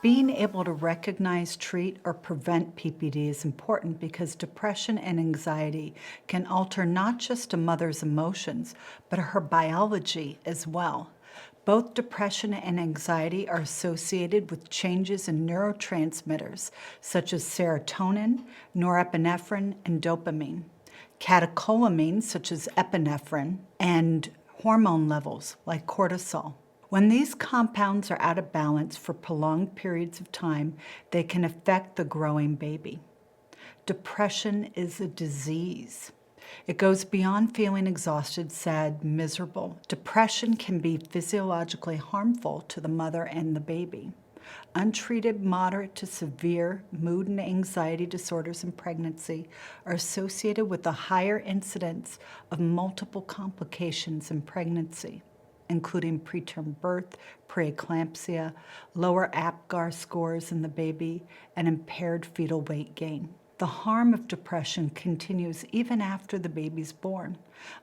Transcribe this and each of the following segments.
Being able to recognize, treat, or prevent PPD is important because depression and anxiety can alter not just a mother's emotions, but her biology as well. Both depression and anxiety are associated with changes in neurotransmitters such as serotonin, norepinephrine, and dopamine, catecholamines such as epinephrine, and hormone levels like cortisol. When these compounds are out of balance for prolonged periods of time, they can affect the growing baby. Depression is a disease. It goes beyond feeling exhausted, sad, miserable. Depression can be physiologically harmful to the mother and the baby. Untreated moderate to severe mood and anxiety disorders in pregnancy are associated with a higher incidence of multiple complications in pregnancy, including preterm birth, preeclampsia, lower APGAR scores in the baby, and impaired fetal weight gain. The harm of depression continues even after the baby's born.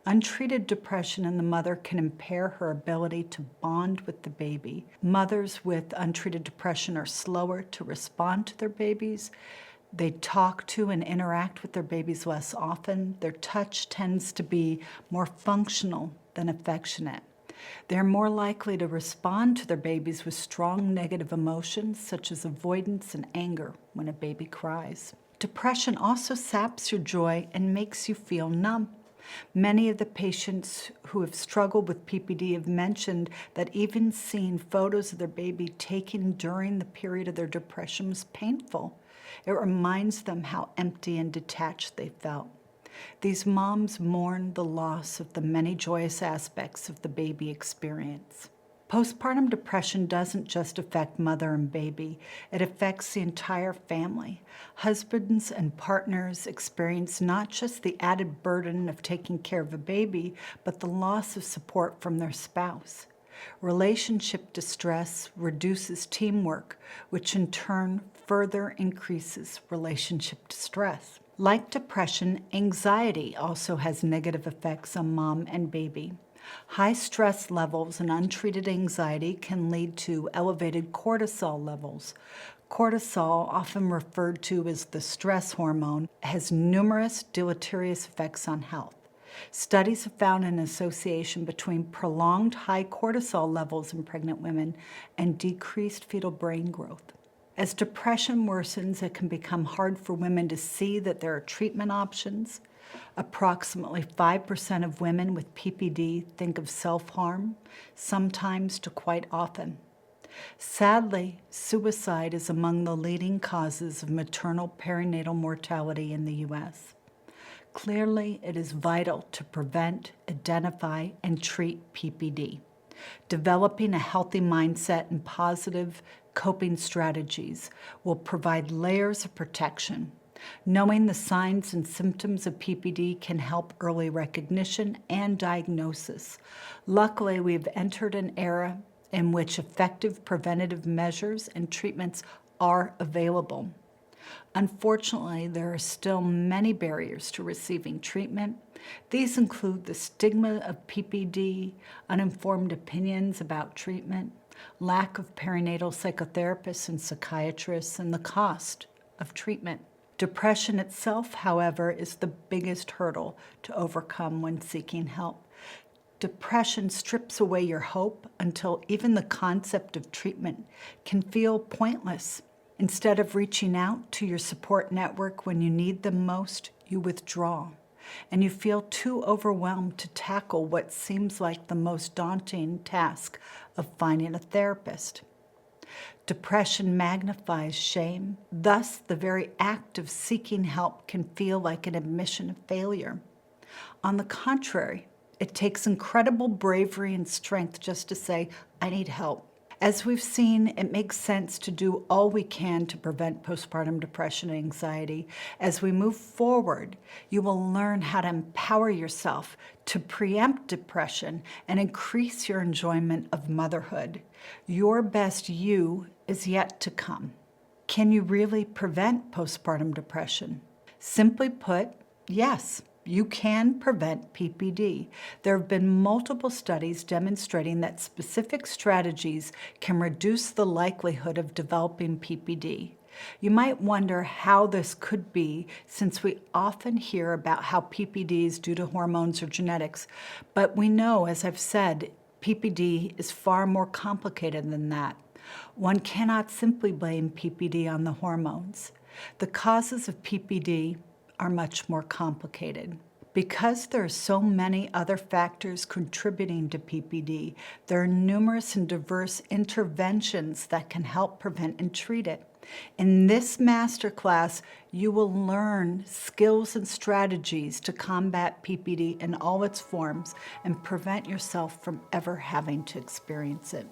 Untreated depression in the mother can impair her ability to bond with the baby. Mothers with untreated depression are slower to respond to their babies. They talk to and interact with their babies less often. Their touch tends to be more functional than affectionate. They're more likely to respond to their babies with strong negative emotions such as avoidance and anger when a baby cries. Depression also saps your joy and makes you feel numb. Many of the patients who have struggled with PPD have mentioned that even seeing photos of their baby taken during the period of their depression was painful. It reminds them how empty and detached they felt. These moms mourn the loss of the many joyous aspects of the baby experience. Postpartum depression doesn't just affect mother and baby, it affects the entire family. Husbands and partners experience not just the added burden of taking care of a baby, but the loss of support from their spouse. Relationship distress reduces teamwork, which in turn further increases relationship distress. Like depression, anxiety also has negative effects on mom and baby. High stress levels and untreated anxiety can lead to elevated cortisol levels. Cortisol, often referred to as the stress hormone, has numerous deleterious effects on health. Studies have found an association between prolonged high cortisol levels in pregnant women and decreased fetal brain growth. As depression worsens, it can become hard for women to see that there are treatment options. Approximately 5% of women with PPD think of self-harm, sometimes to quite often. Sadly, suicide is among the leading causes of maternal perinatal mortality in the U.S. Clearly, it is vital to prevent, identify, and treat PPD. Developing a healthy mindset and positive coping strategies will provide layers of protection. Knowing the signs and symptoms of PPD can help early recognition and diagnosis. Luckily, we've entered an era in which effective preventative measures and treatments are available. Unfortunately, there are still many barriers to receiving treatment. These include the stigma of PPD, uninformed opinions about treatment, lack of perinatal psychotherapists and psychiatrists, and the cost of treatment. Depression itself, however, is the biggest hurdle to overcome when seeking help. Depression strips away your hope until even the concept of treatment can feel pointless. Instead of reaching out to your support network when you need them most, you withdraw, and you feel too overwhelmed to tackle what seems like the most daunting task of finding a therapist. Depression magnifies shame. Thus, the very act of seeking help can feel like an admission of failure. On the contrary, it takes incredible bravery and strength just to say, I need help. As we've seen, it makes sense to do all we can to prevent postpartum depression and anxiety. As we move forward, you will learn how to empower yourself to preempt depression and increase your enjoyment of motherhood. Your best you is yet to come. Can you really prevent postpartum depression? Simply put, yes. You can prevent PPD. There have been multiple studies demonstrating that specific strategies can reduce the likelihood of developing PPD. You might wonder how this could be, since we often hear about how PPD is due to hormones or genetics, but we know, as I've said, PPD is far more complicated than that. One cannot simply blame PPD on the hormones. The causes of PPD are much more complicated. Because there are so many other factors contributing to PPD, there are numerous and diverse interventions that can help prevent and treat it. In this masterclass, you will learn skills and strategies to combat PPD in all its forms and prevent yourself from ever having to experience it.